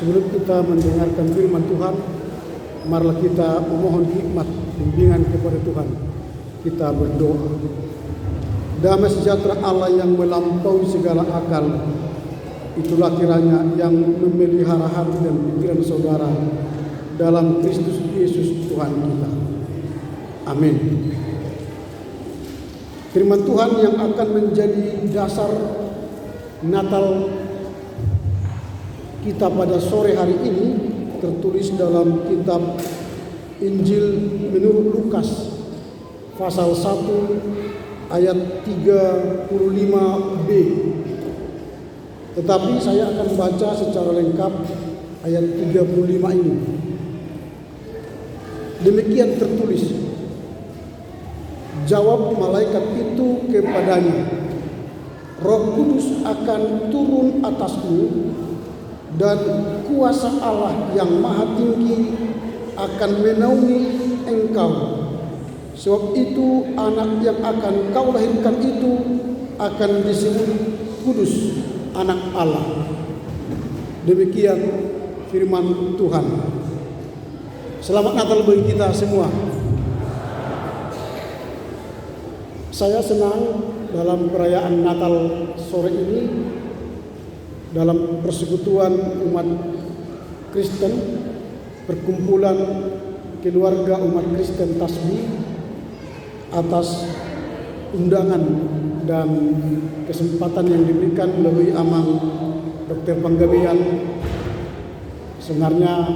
Sebelum kita mendengarkan firman Tuhan, marilah kita memohon hikmat bimbingan kepada Tuhan. Kita berdoa. Damai sejahtera Allah yang melampaui segala akal, itulah kiranya yang memelihara hati dan pikiran saudara dalam Kristus Yesus Tuhan kita. Amin. Firman Tuhan yang akan menjadi dasar Natal kita pada sore hari ini tertulis dalam kitab Injil menurut Lukas pasal 1 ayat 35b. Tetapi saya akan baca secara lengkap ayat 35 ini. Demikian tertulis. Jawab malaikat itu kepadanya, Roh Kudus akan turun atasmu, dan kuasa Allah yang maha tinggi akan menaungi engkau. Sebab itu anak yang akan kau lahirkan itu akan disebut kudus, anak Allah. Demikian firman Tuhan. Selamat Natal bagi kita semua. Saya senang dalam perayaan Natal sore ini, dalam persekutuan umat Kristen, perkumpulan keluarga umat Kristen Tasbih, atas undangan dan kesempatan yang diberikan melalui amang Dr. Panggabean. Sebenarnya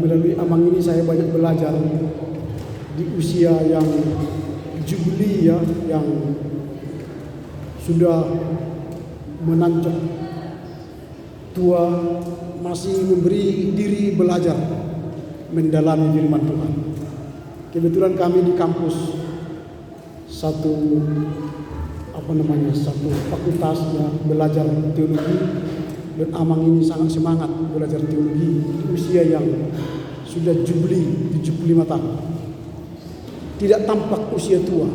melalui amang ini saya banyak belajar di usia yang jubili, yang sudah menanjak tua, masih memberi diri belajar mendalami firman Tuhan. Kebetulan kami di kampus satu fakultas belajar teologi, dan amang ini sangat semangat belajar teologi di usia yang sudah jubili 75 tahun. Tidak tampak usia tua,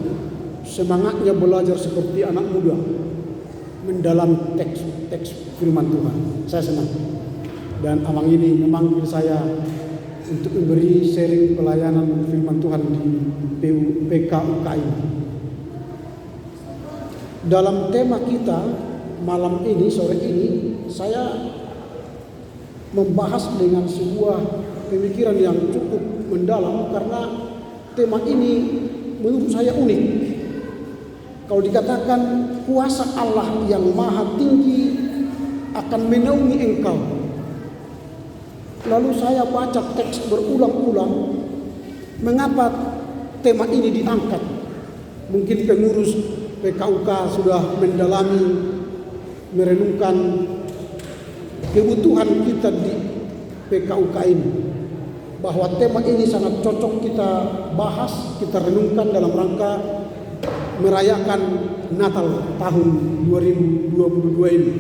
semangatnya belajar seperti anak muda mendalam teks firman Tuhan. Saya senang. Dan amang ini memanggil saya untuk memberi sharing pelayanan firman Tuhan di PKUKI. Dalam tema kita malam ini, sore ini, saya membahas dengan sebuah pemikiran yang cukup mendalam, karena tema ini menurut saya unik. Kalau dikatakan kuasa Allah yang maha tinggi akan menaungi engkau, lalu saya baca teks berulang-ulang, mengapa tema ini diangkat? Mungkin pengurus PKUK sudah mendalami, merenungkan kebutuhan kita di PKUK ini, bahwa tema ini sangat cocok kita bahas, kita renungkan dalam rangka merayakan Natal tahun 2022 ini.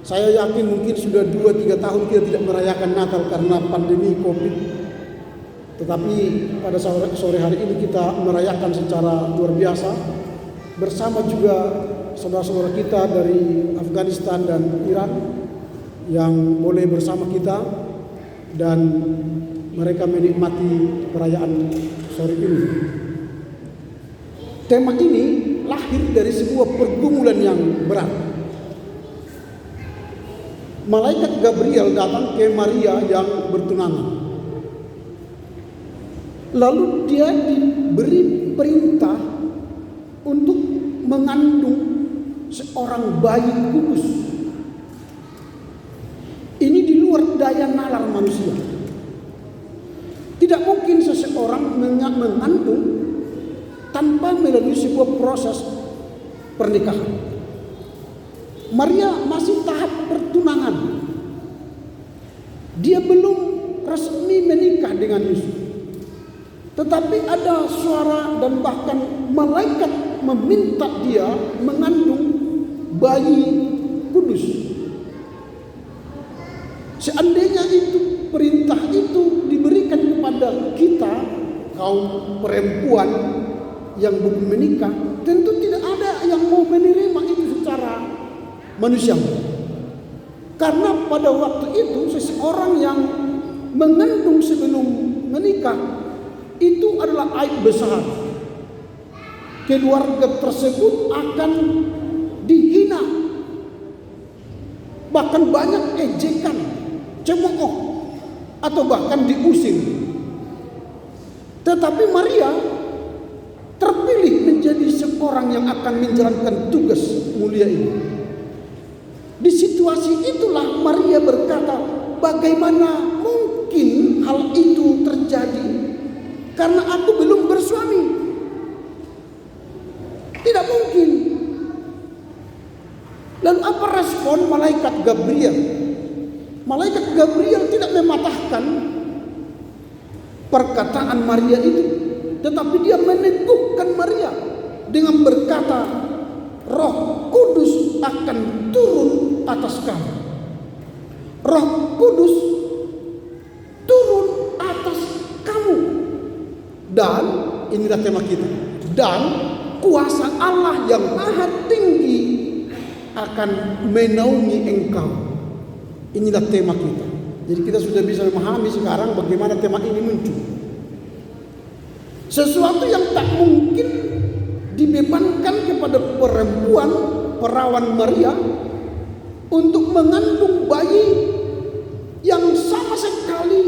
Saya yakin mungkin sudah 2-3 tahun kita tidak merayakan Natal karena pandemi Covid. Tetapi pada sore hari ini kita merayakan secara luar biasa bersama juga saudara-saudara kita dari Afghanistan dan Iran yang boleh bersama kita, dan mereka menikmati perayaan sore ini. Tema ini lahir dari sebuah pergumulan yang berat. Malaikat Gabriel datang ke Maria yang bertunangan. Lalu dia diberi perintah untuk mengandung seorang bayi kudus. Ini di luar daya nalar manusia. Tidak mungkin seseorang mengandung tanpa melalui sebuah proses pernikahan. Maria masih tahap pertunangan. Dia belum resmi menikah dengan Yesus. Tetapi ada suara dan bahkan malaikat meminta dia mengandung bayi kudus. Seandainya itu perintah itu diberikan kepada kita, kaum perempuan yang belum menikah, tentu tidak ada yang mau menerima itu secara manusiawi. Karena pada waktu itu seseorang yang mengandung sebelum menikah itu adalah aib besar. Keluarga tersebut akan dihina, bahkan banyak ejekan, cemooh, atau bahkan diusir. Tetapi Maria terpilih menjadi seorang yang akan menjalankan tugas mulia ini. Di situasi itulah Maria berkata, bagaimana mungkin hal itu terjadi karena aku belum bersuami? Tidak mungkin. Lalu apa respon malaikat Gabriel? Malaikat Gabriel tidak mematahkan perkataan Maria itu, tetapi dia meneguhkan Maria dengan berkata, Roh Kudus akan turun atas kamu. Roh Kudus turun atas kamu. Dan inilah tema kita. Dan kuasa Allah yang maha tinggi akan menaungi engkau. Inilah tema kita. Jadi kita sudah bisa memahami sekarang bagaimana tema ini muncul. Sesuatu yang tak mungkin dibebankan kepada perempuan perawan Maria untuk mengandung bayi yang sama sekali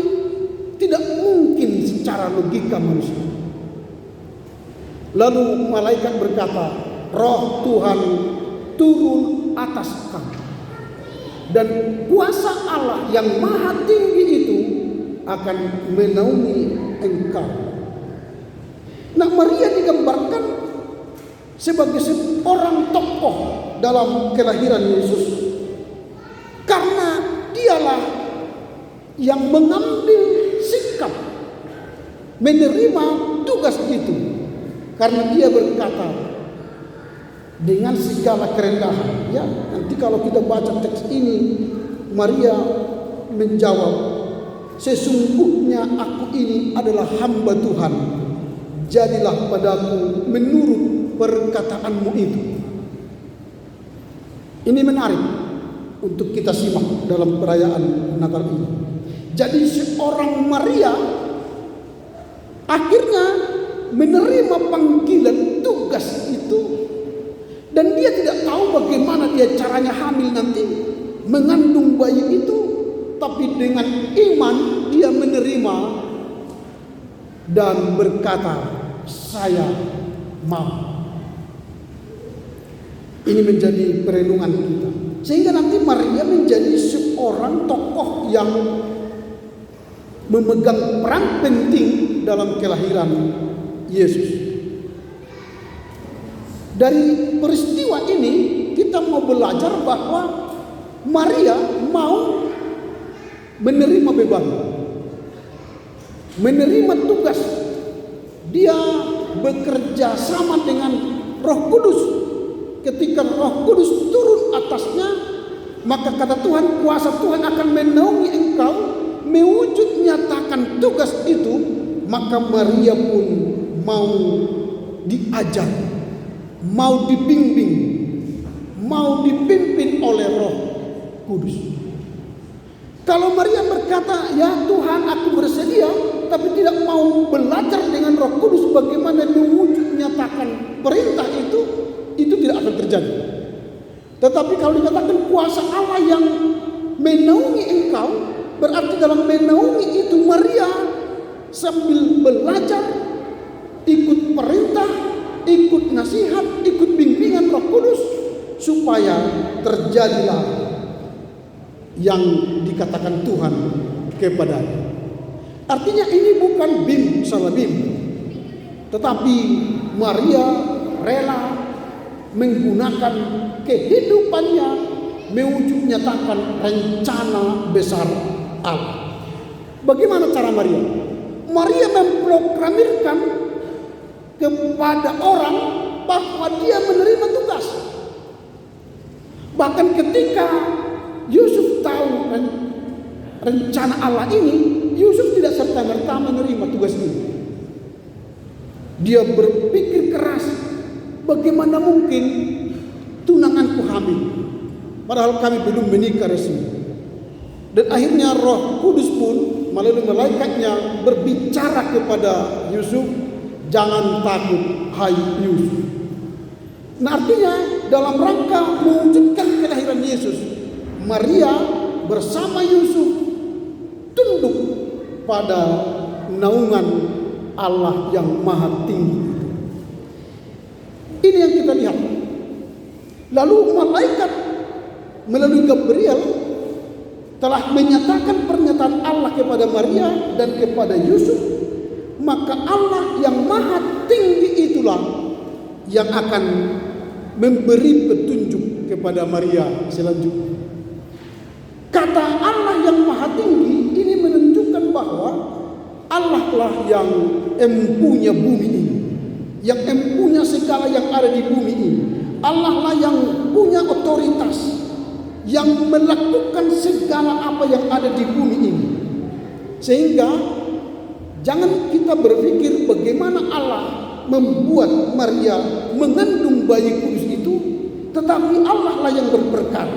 tidak mungkin secara logika manusia. Lalu malaikat berkata, Roh Tuhan turun atas kamu. Dan kuasa Allah yang maha tinggi itu akan menaungi engkau. Nah, Maria digambarkan sebagai seorang tokoh dalam kelahiran Yesus, karena dialah yang mengambil sikap menerima tugas itu. Karena dia berkata dengan segala kerendahan, ya, nanti kalau kita baca teks ini, Maria menjawab, sesungguhnya aku ini adalah hamba Tuhan, jadilah padaku menurut perkataanmu itu. Ini menarik untuk kita simak dalam perayaan Natal ini. Jadi seorang Maria akhirnya menerima panggilan tugas itu, dan dia tidak tahu bagaimana dia caranya hamil nanti, mengandung bayi itu, tapi dengan iman dia menerima dan berkata, saya mau. Ini menjadi perenungan kita, sehingga nanti Maria menjadi seorang tokoh yang memegang peran penting dalam kelahiran Yesus. Dari peristiwa ini kita mau belajar bahwa Maria mau menerima beban, menerima tugas. Dia bekerja sama dengan Roh Kudus. Ketika Roh Kudus turun atasnya, maka kata Tuhan, kuasa Tuhan akan menaungi engkau, mewujud nyatakan tugas itu. Maka Maria pun mau diajar, mau dibimbing, mau dipimpin oleh Roh Kudus. Kalau Maria berkata, ya Tuhan aku bersedia, tapi tidak mau belajar dengan Roh Kudus bagaimana mewujud nyatakan perintah itu tidak akan terjadi. Tetapi kalau dikatakan kuasa Allah yang menaungi engkau, berarti dalam menaungi itu Maria sambil belajar, ikut perintah, ikut nasihat, ikut bimbingan Roh Kudus, supaya terjadilah yang dikatakan Tuhan kepadanya. Artinya ini bukan bim salah bim, tetapi Maria rela menggunakan kehidupannya mewujud nyatakan rencana besar Allah. Bagaimana cara Maria? Maria memproklamirkan kepada orang bahwa dia menerima tugas. Bahkan ketika Yusuf tahu rencana Allah ini, Yusuf tidak serta-merta menerima tugas ini. Dia berpikir keras, bagaimana mungkin tunanganku hamil, padahal kami belum menikah resmi. Dan akhirnya Roh Kudus pun melalui malaikatnya berbicara kepada Yusuf, jangan takut hai Yusuf. Nah, artinya dalam rangka mewujudkan kelahiran Yesus, Maria bersama Yusuf tunduk pada naungan Allah yang maha tinggi. Ini yang kita lihat. Lalu malaikat melalui Gabriel telah menyatakan pernyataan Allah kepada Maria dan kepada Yusuf, maka Allah yang maha tinggi itulah yang akan memberi petunjuk kepada Maria selanjutnya. Kata Allah yang maha tinggi ini menunjukkan bahwa Allah lah yang empunya bumi ini, yang empunya segala yang ada di bumi ini. Allah lah yang punya otoritas, yang melakukan segala apa yang ada di bumi ini. Sehingga jangan kita berpikir bagaimana Allah membuat Maria mengandung bayi kudus itu, tetapi Allah lah yang berperkara.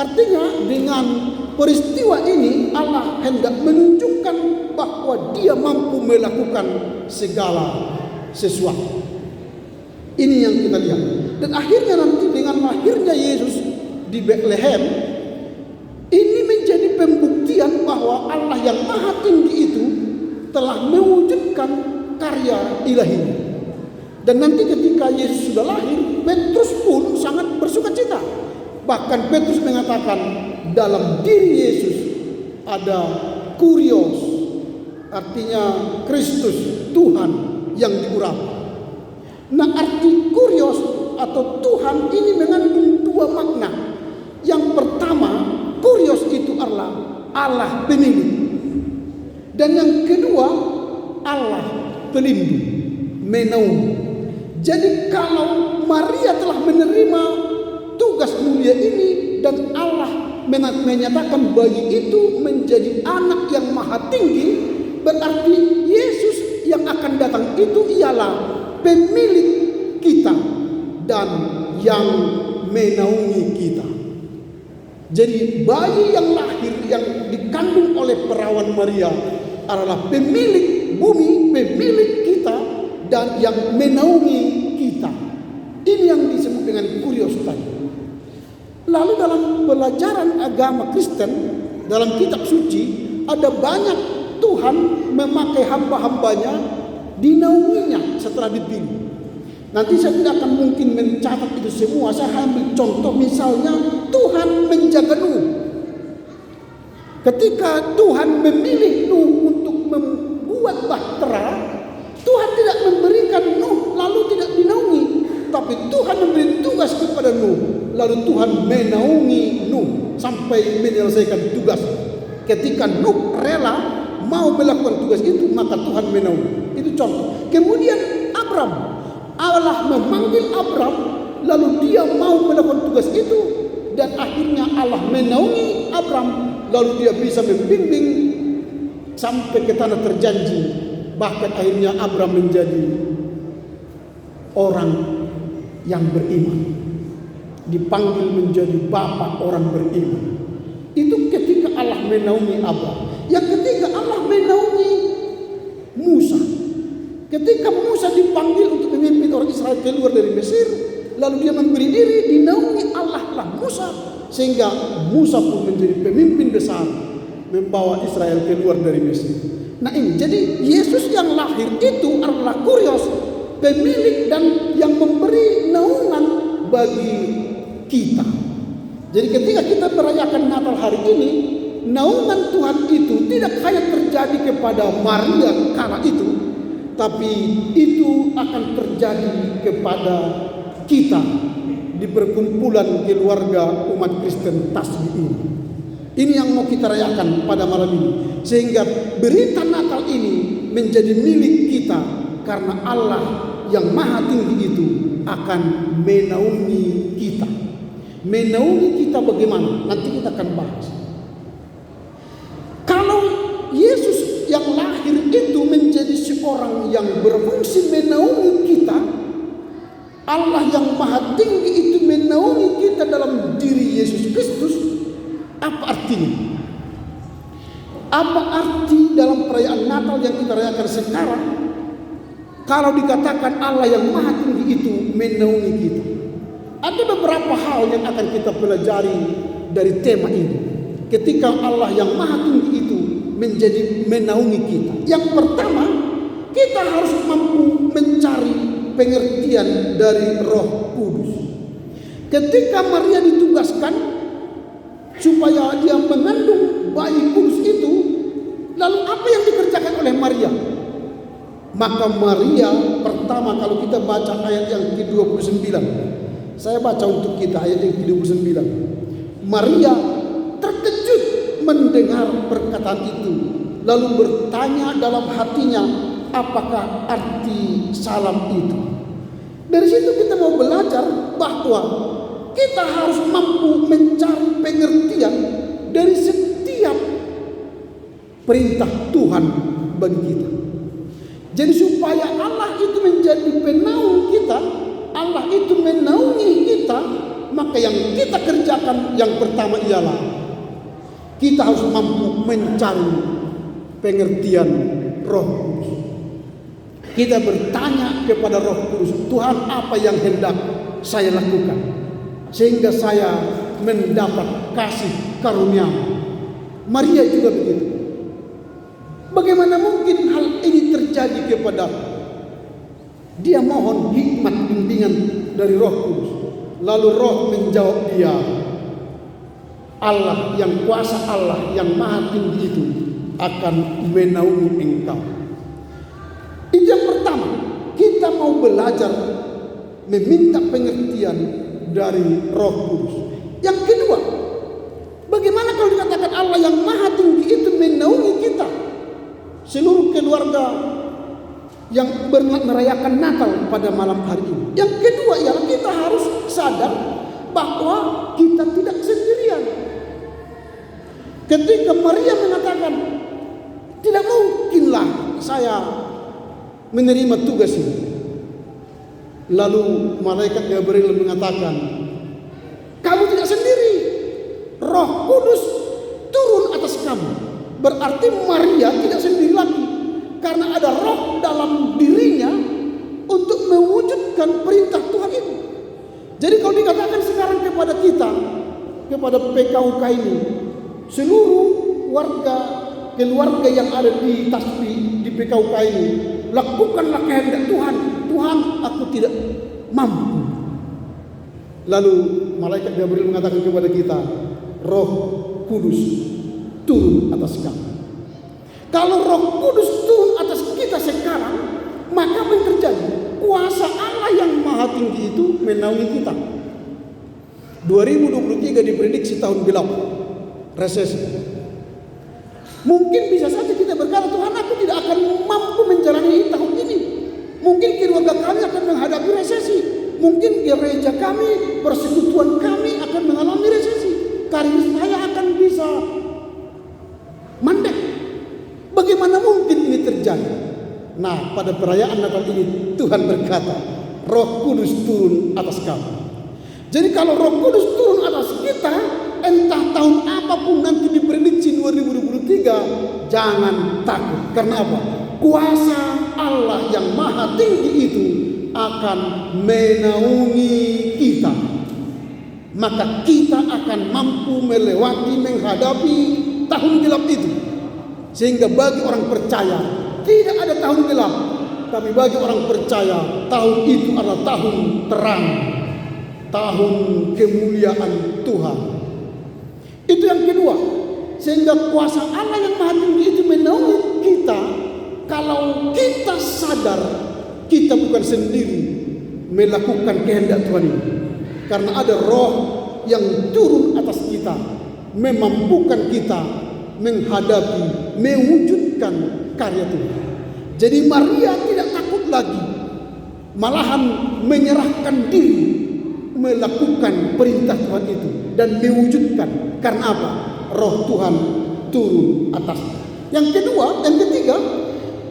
Artinya dengan peristiwa ini Allah hendak menunjukkan bahwa Dia mampu melakukan segala sesuatu. Ini yang kita lihat. Dan akhirnya nanti dengan lahirnya Yesus di Bethlehem, ini menjadi pembuktian bahwa Allah yang maha tinggi itu telah mewujudkan karya ilahinya. Dan nanti ketika Yesus sudah lahir, Petrus pun sangat bersukacita. Bahkan Petrus mengatakan dalam diri Yesus ada kurios, artinya Kristus, Tuhan yang diurapi. Nah, arti kurios atau Tuhan ini mengandung dua makna. Yang pertama, kurios itu adalah Allah pemilik. Dan yang kedua, Allah pelindung, menaung. Jadi kalau Maria telah menerima tugas mulia ini dan Allah menyatakan bayi itu menjadi anak yang maha tinggi, berarti Yesus yang akan datang itu ialah pemilik kita dan yang menaungi kita. Jadi bayi yang lahir yang dikandung oleh perawan Maria adalah pemilik bumi, pemilik kita dan yang menaungi kita. Ini yang disebut dengan kurios tadi. Lalu dalam pelajaran agama Kristen, dalam kitab suci ada banyak Tuhan memakai hamba-hambanya, dinaunginya setelah dipilih. Nanti saya tidak akan mungkin mencatat itu semua. Saya ambil contoh, misalnya Tuhan menjaga Nuh. Ketika Tuhan memilih Nuh untuk membuat bahtera, Tuhan tidak memberikan Nuh lalu tidak dinaungi, tapi Tuhan memberi tugas kepada Nuh, lalu Tuhan menaungi Nuh sampai menyelesaikan tugas. Ketika Nuh rela mau melakukan tugas itu, maka Tuhan menaungi. Itu contoh. Kemudian Abram, Allah memanggil Abram, lalu dia mau melakukan tugas itu, dan akhirnya Allah menaungi Abram, lalu dia bisa membimbing sampai ke tanah terjanji. Bahkan akhirnya Abram menjadi orang yang beriman, dipanggil menjadi bapak orang beriman. Itu ketika Allah menaungi Abram. Yang ketiga, Allah menaungi Musa. Ketika Musa dipanggil untuk memimpin orang Israel keluar dari Mesir, lalu dia memberi diri, dinaungi Allah lah Musa, sehingga Musa pun menjadi pemimpin besar membawa Israel keluar dari Mesir. Nah ini, jadi Yesus yang lahir itu adalah kurios, pemilik dan yang memberi naungan bagi kita. Jadi ketika kita merayakan Natal hari ini, naungan Tuhan itu tidak hanya terjadi kepada Maria kala itu, tapi itu akan terjadi kepada kita di perkumpulan keluarga umat Kristen Tasbih ini. Ini yang mau kita rayakan pada malam ini, sehingga berita Natal ini menjadi milik kita karena Allah yang maha tinggi itu akan menaungi kita. Menaungi kita bagaimana? Nanti kita akan bahas. Kalau Yesus yang lahir itu menjadi seorang yang berfungsi menaungi kita, Allah yang maha tinggi itu menaungi kita dalam diri Yesus Kristus, apa artinya? Apa arti dalam perayaan Natal yang kita rayakan sekarang kalau dikatakan Allah yang Maha Tinggi itu menaungi kita? Ada beberapa hal yang akan kita pelajari dari tema ini. Ketika Allah yang Maha Tinggi itu menjadi menaungi kita. Yang pertama, kita harus mampu mencari pengertian dari Roh Kudus. Ketika Maria ditugaskan supaya dia mengandung bayi kudus itu, lalu apa yang dikerjakan oleh Maria? Maka Maria pertama, kalau kita baca ayat yang ke-29, saya baca untuk kita ayat yang ke-29. Maria terkejut mendengar perkataan itu, lalu bertanya dalam hatinya, apakah arti salam itu? Dari situ kita mau belajar bahwa kita harus mampu mencari pengertian dari setiap perintah Tuhan bagi kita. Jadi supaya Allah itu menjadi penaung kita, Allah itu menaungi kita, maka yang kita kerjakan yang pertama ialah kita harus mampu mencari pengertian Roh Kudus. Kita bertanya kepada Roh Kudus, Tuhan, apa yang hendak saya lakukan sehingga saya mendapat kasih karunia? Maria juga begitu. Bagaimana mungkin hal ini terjadi kepada dia? Mohon hikmat bimbingan dari Roh Kudus. Lalu Roh menjawab dia, Allah yang kuasa, Allah yang Maha Tinggi itu akan menaungi engkau. Itu yang pertama, kita mau belajar meminta pengertian dari Roh Kudus. Yang kedua, bagaimana kalau dikatakan Allah yang Maha Tinggi itu menaungi kita? Seluruh keluarga yang merayakan Natal pada malam hari ini. Yang kedua ialah kita harus sadar bahwa kita tidak sendirian. Ketika Maria mengatakan, tidak mungkinlah saya menerima tugas ini. Lalu malaikat Gabriel mengatakan, kamu tidak sendiri, Roh Kudus turun atas kamu. Berarti Maria tidak sendiri lagi, karena ada roh dalam dirinya untuk mewujudkan perintah Tuhan itu. Jadi kalau dikatakan sekarang kepada kita, kepada PKUK ini, seluruh keluarga yang ada di Tasbih, di PKUK ini, lakukanlah kehendak Tuhan. Tuhan, aku tidak mampu. Lalu malaikat Gabriel mengatakan kepada kita, Roh Kudus turun atas kamu. Kalau Roh Kudus turun atas kita sekarang, maka apa yang terjadi? Kuasa Allah yang Maha Tinggi itu menaungi kita. 2023 diprediksi tahun gelap, resesi. Mungkin bisa saja kita berkata, Tuhan, aku tidak akan mampu menjalani tahun ini. Mungkin keluarga kami akan menghadapi resesi. Mungkin gereja kami, persekutuan kami akan mengalami resesi. Karir saya akan bisa mandek. Bagaimana mungkin ini terjadi? Nah, pada perayaan Natal ini Tuhan berkata, Roh Kudus turun atas kamu. Jadi kalau Roh Kudus turun atas kita, entah tahun apapun nanti diprediksi 2023, jangan takut. Karena apa? Kuasa Allah yang Maha Tinggi itu akan menaungi kita. Maka kita akan mampu melewati, menghadapi tahun gelap itu. Sehingga bagi orang percaya tidak ada tahun gelap, tapi bagi orang percaya tahun itu adalah tahun terang, tahun kemuliaan Tuhan. Itu yang kedua. Sehingga kuasa Allah yang Maha Tinggi itu menaungi kita. Kalau kita sadar kita bukan sendiri melakukan kehendak Tuhan ini, karena ada roh yang turun atas kita, memampukan kita menghadapi, mewujudkan karya Tuhan. Jadi Maria tidak takut lagi, malahan menyerahkan diri melakukan perintah Tuhan itu dan mewujudkan. Karena apa? Roh Tuhan turun atasnya. Yang kedua, yang ketiga,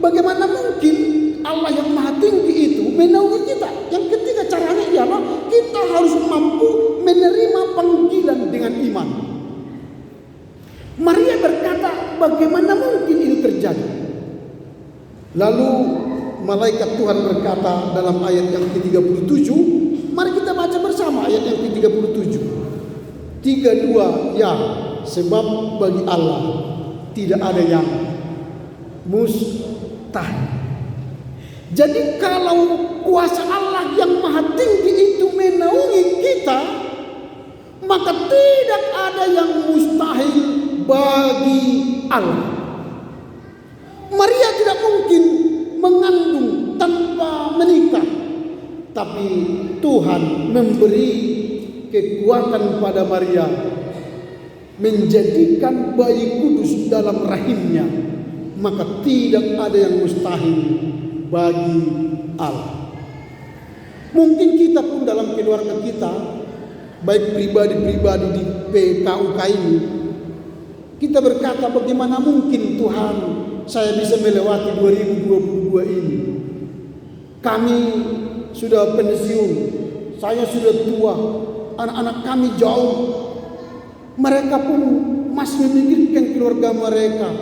bagaimana mungkin Allah yang Maha Tinggi itu menaungi kita? Yang ketiga caranya ialah kita harus mampu menerima panggilan dengan iman. Maria berkata, bagaimana mungkin ini terjadi? Lalu malaikat Tuhan berkata dalam ayat yang ke-37, mari kita baca bersama ayat yang ke-37. 32, ya, sebab bagi Allah tidak ada yang mustahil. Jadi kalau kuasa Allah yang maha tinggi itu menaungi kita, maka tidak ada yang mustahil bagi Allah. Maria tidak mungkin mengandung tanpa menikah, tapi Tuhan memberi kekuatan pada Maria menjadikan bayi kudus dalam rahimnya, maka tidak ada yang mustahil bagi Allah. Mungkin kita pun dalam keluarga kita, baik pribadi-pribadi di PKUK ini, kita berkata, bagaimana mungkin Tuhan saya bisa melewati 2022 ini? Kami sudah pensiun, saya sudah tua, anak-anak kami jauh. Mereka pun masih memikirkan keluarga mereka.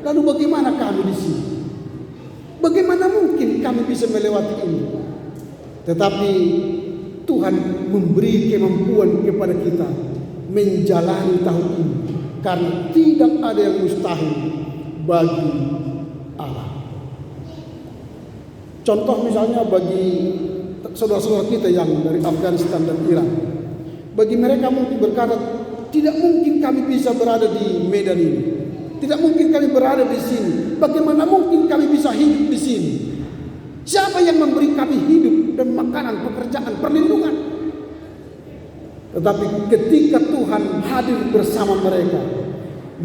Lalu bagaimana kami di sini? Bagaimana mungkin kami bisa melewati ini? Tetapi Tuhan memberi kemampuan kepada kita menjalani tahun ini, karena tidak ada yang mustahil bagi Allah. Contoh misalnya bagi saudara-saudara kita yang dari Afghanistan dan Irak, bagi mereka mungkin berkata, tidak mungkin kami bisa berada di medan ini, tidak mungkin kami berada di sini. Bagaimana mungkin kami bisa hidup di sini? Siapa yang memberi kami hidup dan makanan, pekerjaan, perlindungan? Tetapi ketika Tuhan hadir bersama mereka,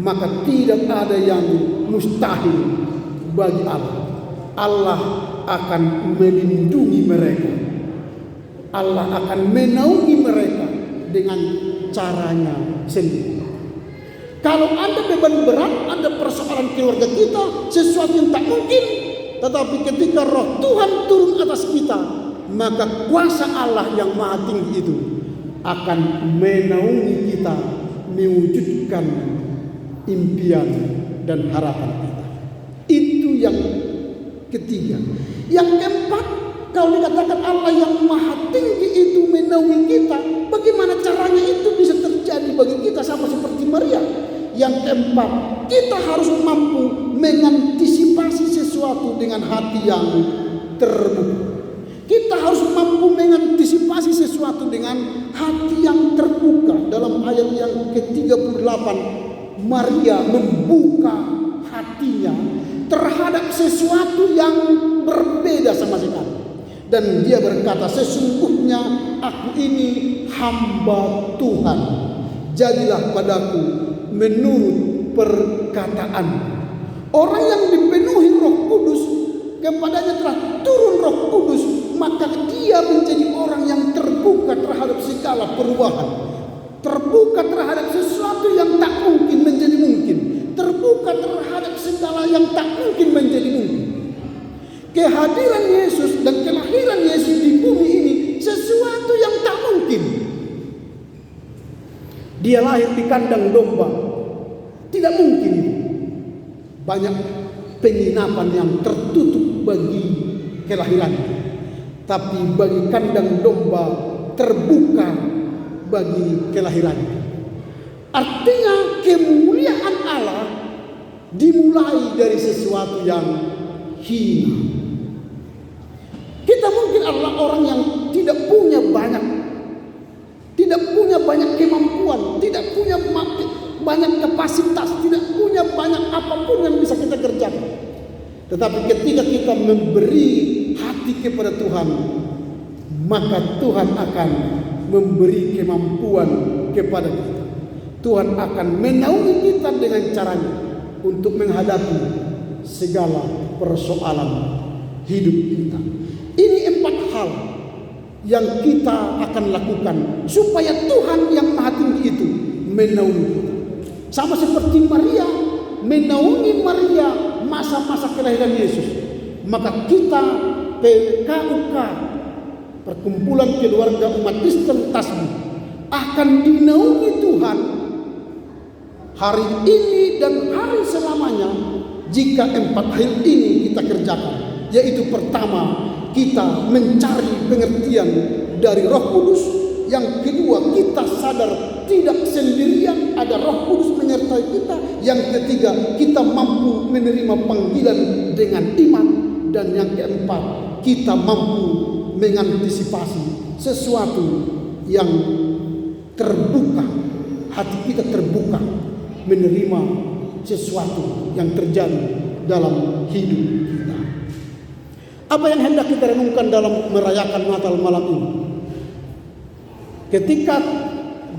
maka tidak ada yang mustahil bagi Allah. Allah akan melindungi mereka. Allah akan menaungi mereka dengan caranya sendiri. Kalau ada beban berat, ada persoalan keluarga kita, sesuatu yang tak mungkin, tetapi ketika roh Tuhan turun atas kita, maka kuasa Allah yang maha tinggi itu akan menaungi kita mewujudkan impian dan harapan kita. Itu yang ketiga. Yang keempat, kalau dikatakan Allah yang maha tinggi itu menaungi kita, bagaimana caranya itu bisa terjadi bagi kita sama seperti Maria? Yang keempat, kita harus mampu mengantisipasi sesuatu dengan hati yang terbuka. Kita harus mampu mengantisipasi sesuatu dengan hati yang terbuka. Dalam ayat yang ke-38, Maria membuka hatinya terhadap sesuatu yang berbeda sama sekali. Dan dia berkata, sesungguhnya aku ini hamba Tuhan. Jadilah padaku menurut perkataan. Orang yang dipenuhi Roh Kudus, kepadanya telah turun Roh Kudus, maka dia menjadi orang yang terbuka terhadap segala perubahan, terbuka terhadap sesuatu yang tak mungkin menjadi mungkin, terbuka terhadap segala yang tak mungkin menjadi mungkin. Kehadiran Yesus dan kelahiran Yesus di bumi ini sesuatu yang tak mungkin. Dia lahir di kandang domba, tidak mungkin. Banyak penginapan yang tertutup bagi kelahirannya, tapi bagi kandang domba terbuka bagi kelahirannya. Artinya kemuliaan Allah dimulai dari sesuatu yang hina. Kita mungkin adalah orang yang tidak punya banyak kemampuan, tidak punya banyak kapasitas, tidak punya banyak apapun yang bisa kita kerjakan. Tetapi ketika kita memberi hati kepada Tuhan, maka Tuhan akan memberi kemampuan kepada kita. Tuhan akan menaungi kita dengan caranya untuk menghadapi segala persoalan hidup kita. Ini 4 hal yang kita akan lakukan supaya Tuhan yang maha tinggi itu menaungi kita. Sama seperti Maria menaungi Maria masa-masa kelahiran Yesus, maka kita PKUK, Perkumpulan Keluarga Umat Kristen Tasbih, akan dinaungi Tuhan hari ini dan hari selamanya jika 4 hal ini kita kerjakan. Yaitu pertama, kita mencari pengertian dari Roh Kudus. Yang kedua, kita sadar tidak sendirian, ada Roh Kudus menyertai kita. Yang ketiga, kita mampu menerima panggilan dengan iman. Dan yang keempat, kita mampu mengantisipasi sesuatu yang terbuka. Hati kita terbuka menerima sesuatu yang terjadi dalam hidup kita. Apa yang hendak kita renungkan dalam merayakan Natal malam ini? Ketika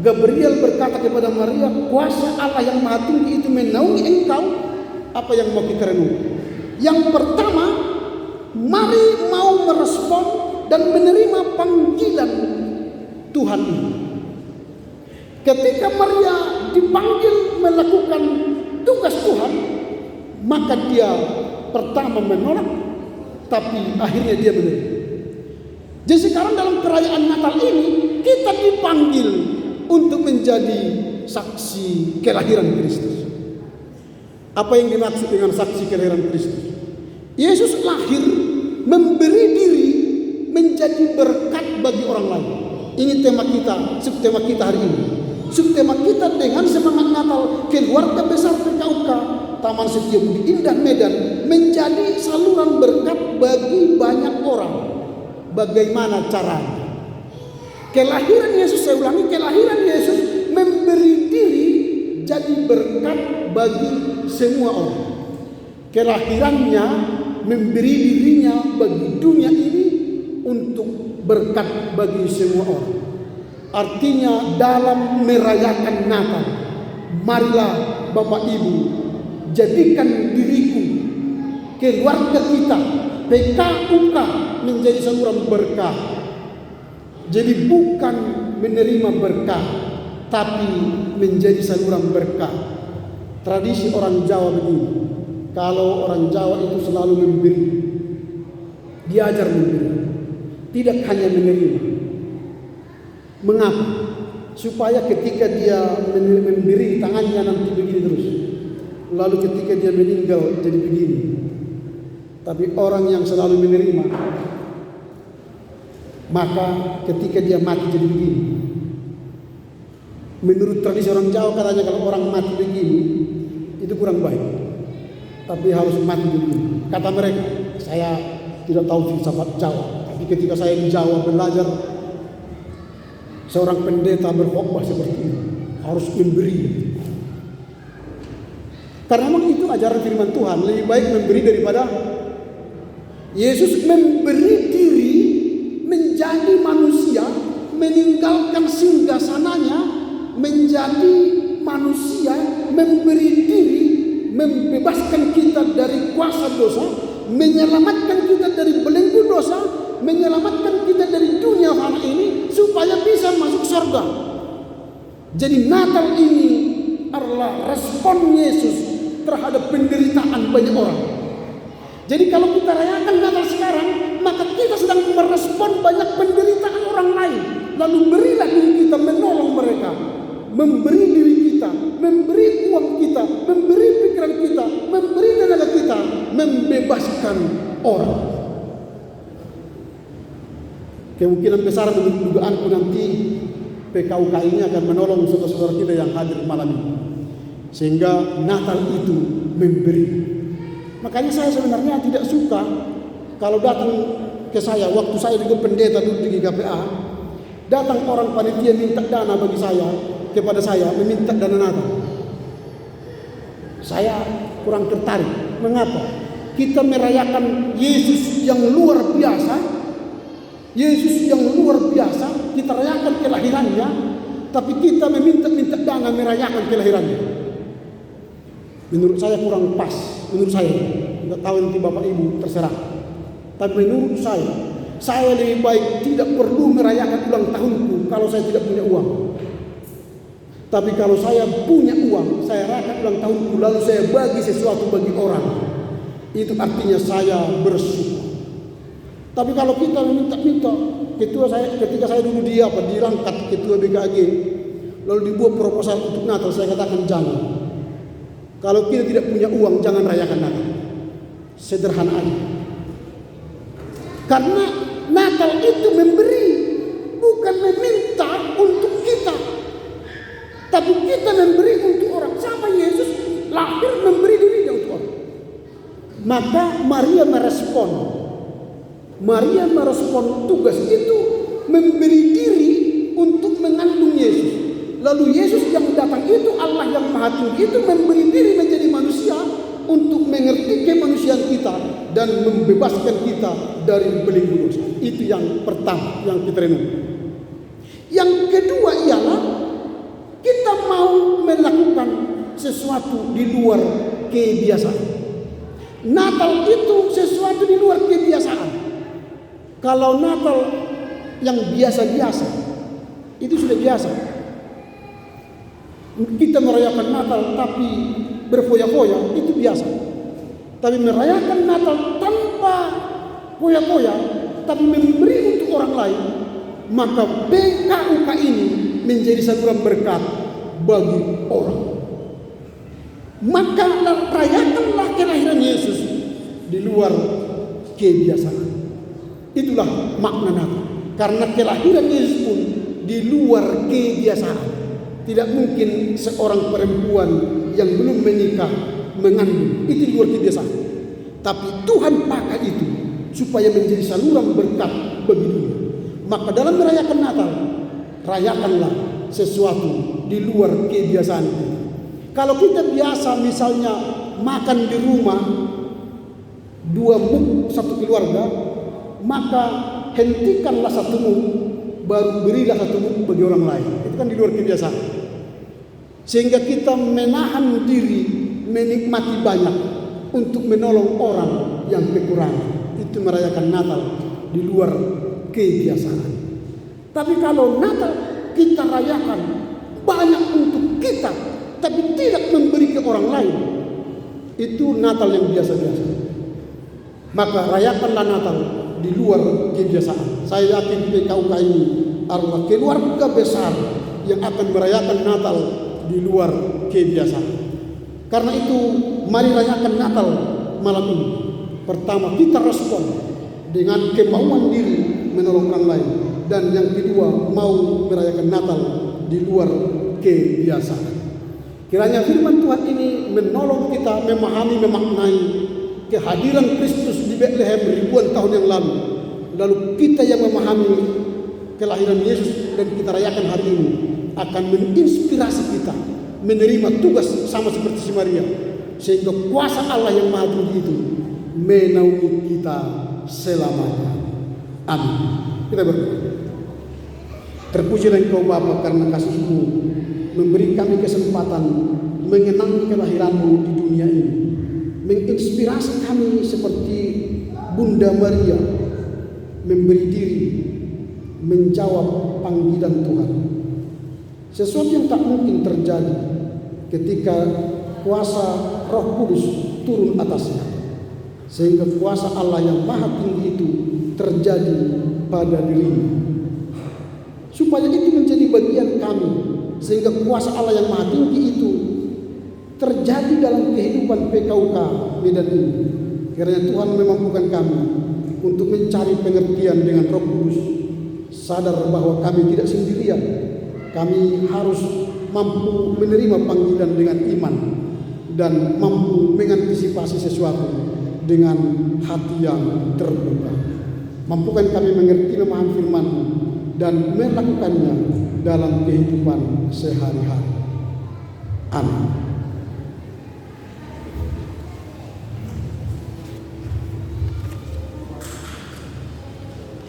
Gabriel berkata kepada Maria, kuasa Allah yang Maha Tinggi itu menaungi engkau, apa yang mau kita renungkan? Yang pertama, mari mau merespon dan menerima panggilan Tuhan ini. Ketika Maria dipanggil melakukan tugas Tuhan, maka dia pertama menolak, tapi akhirnya dia menerima. Jadi sekarang dalam perayaan Natal ini kita dipanggil untuk menjadi saksi kelahiran Kristus. Apa yang dimaksud dengan saksi kelahiran Kristus? Yesus lahir memberi diri menjadi berkat bagi orang lain. Ini tema kita, subtema kita hari ini. Subtema kita dengan semangat Natal, keluarga besar PKUK Taman Setiabudi Indah Medan menjadi saluran berkat bagi banyak orang. Bagaimana caranya? Kelahiran Yesus, saya ulangi, kelahiran Yesus memberi diri jadi berkat bagi semua orang. Kelahirannya memberi dirinya bagi dunia ini untuk berkat bagi semua orang. Artinya dalam merayakan Natal, marilah Bapak Ibu jadikan diriku, keluarga kita, PKUK menjadi saluran berkah. Jadi bukan menerima berkah, tapi menjadi saluran berkah. Tradisi orang Jawa begini, kalau orang Jawa itu selalu memberi, diajar memberi, tidak hanya menerima. Mengapa? Supaya ketika dia memberi tangannya nanti begini terus, lalu ketika dia meninggal jadi begini. Tapi orang yang selalu menerima, maka ketika dia mati jadi begini. Menurut tradisi orang Jawa katanya kalau orang mati begini itu kurang baik, tapi harus mati begini. Kata mereka, saya tidak tahu filsafat Jawa, tapi ketika saya di Jawa belajar, seorang pendeta berkhotbah seperti ini, harus memberi. Karena memang itu ajaran firman Tuhan, lebih baik memberi daripada. Yesus memberi diri menjadi manusia, meninggalkan singgasananya, menjadi manusia, memberi diri, membebaskan kita dari kuasa dosa, menyelamatkan kita dari belenggu dosa, menyelamatkan kita dari dunia fana ini supaya bisa masuk surga. Jadi Natal ini adalah respon Yesus terhadap penderitaan banyak orang. Jadi kalau kita rayakan Natal sekarang, maka kita sedang merespon banyak penderitaan orang lain. Lalu berilah diri kita menolong mereka, memberi diri kita, memberi uang kita, memberi pikiran kita, memberi tenaga kita, membebaskan orang. Kemungkinan besar menurut dugaanku nanti PKUK ini akan menolong saudara-saudara kita yang hadir malam ini. Sehingga Natal itu memberi. Makanya saya sebenarnya tidak suka kalau datang ke saya, waktu saya juga pendeta dulu di GKPA, datang orang panitia minta dana bagi saya, kepada saya, meminta dana Natal. Saya kurang tertarik. Mengapa? Kita merayakan Yesus yang luar biasa, Yesus yang luar biasa, kita rayakan kelahirannya, tapi kita meminta dana merayakan kelahirannya. Menurut saya kurang pas, menurut saya. Tidak tahu nanti Bapak Ibu terserah. Tapi menurut saya lebih baik tidak perlu merayakan ulang tahunku kalau saya tidak punya uang. Tapi kalau saya punya uang, saya rayakan ulang tahunku lalu saya bagi sesuatu bagi orang. Itu artinya saya bersyukur. Tapi kalau kita minta-minta, ketika saya dulu dirangkat ketua BKG, lalu dibuat proposal untuk Natal, saya katakan jangan. Kalau kita tidak punya uang, jangan rayakan Natal. Sederhana aja. Karena Natal itu memberi, bukan meminta untuk kita, tapi kita memberi untuk orang. Sama Yesus lahir memberi dirinya untuk orang. Maka Maria merespon tugas itu, memberi diri untuk mengandung Yesus. Lalu Yesus yang datang itu, Allah yang Maha Tinggi itu, memberi diri menjadi manusia untuk mengerti kemanusiaan kita dan membebaskan kita dari belenggu dosa. Itu yang pertama yang kita renungkan. Yang kedua ialah kita mau melakukan sesuatu di luar kebiasaan. Natal itu sesuatu di luar kebiasaan. Kalau Natal yang biasa-biasa, itu sudah biasa. Kita merayakan Natal tapi berfoya-foya, itu biasa. Tapi merayakan Natal tanpa foya-foya, tapi memberi untuk orang lain, maka PKUK ini menjadi saluran berkat bagi orang. Maka rayakanlah kelahiran Yesus di luar kebiasaan. Itulah makna Natal. Karena kelahiran Yesus pun di luar kebiasaan. Tidak mungkin seorang perempuan yang belum menikah mengandung, itu di luar kebiasaan. Tapi Tuhan pakai itu supaya menjadi saluran berkat bagi dunia. Maka dalam merayakan Natal, rayakanlah sesuatu di luar kebiasaan itu. Kalau kita biasa misalnya makan di rumah 2 muk satu keluarga, maka hentikanlah 1 muk, baru berilah 1 muk bagi orang lain. Itu kan di luar kebiasaan. Sehingga kita menahan diri menikmati banyak untuk menolong orang yang kekurangan. Itu merayakan Natal di luar kebiasaan. Tapi kalau Natal kita rayakan banyak untuk kita, tapi tidak memberi ke orang lain, itu Natal yang biasa-biasa. Maka rayakanlah Natal di luar kebiasaan. Saya yakin PKUK ini adalah keluarga besar yang akan merayakan Natal di luar kebiasaan. Karena itu mari rayakan Natal malam ini. Pertama, kita respon dengan kemauan diri menolong orang lain, dan yang kedua mau merayakan Natal di luar kebiasaan. Kiranya firman Tuhan ini menolong kita memahami, memaknai kehadiran Kristus di Bethlehem ribuan tahun yang lalu. Lalu kita yang memahami kelahiran Yesus dan kita rayakan hari ini akan menginspirasi kita menerima tugas sama seperti si Maria, sehingga kuasa Allah yang Maha Tinggi itu menaungi kita selamanya. Amin. Kita berdoa. Terpujilah Engkau Bapa, karena kasih-Mu memberi kami kesempatan mengenang kelahiran-Mu di dunia ini, menginspirasi kami seperti Bunda Maria memberi diri menjawab panggilan Tuhan. Sesuatu yang tak mungkin terjadi ketika kuasa Roh Kudus turun atasnya, sehingga kuasa Allah yang Maha Tinggi itu terjadi pada dirinya. Supaya itu menjadi bagian kami, sehingga kuasa Allah yang Maha Tinggi itu terjadi dalam kehidupan PKUK Medan ini. Kiranya Tuhan memampukan kami untuk mencari pengertian dengan Roh Kudus, sadar bahwa kami tidak sendirian. Kami harus mampu menerima panggilan dengan iman dan mampu mengantisipasi sesuatu dengan hati yang terbuka. Mampukan kami mengerti, memahami firman-Mu dan melakukannya dalam kehidupan sehari-hari. Amin.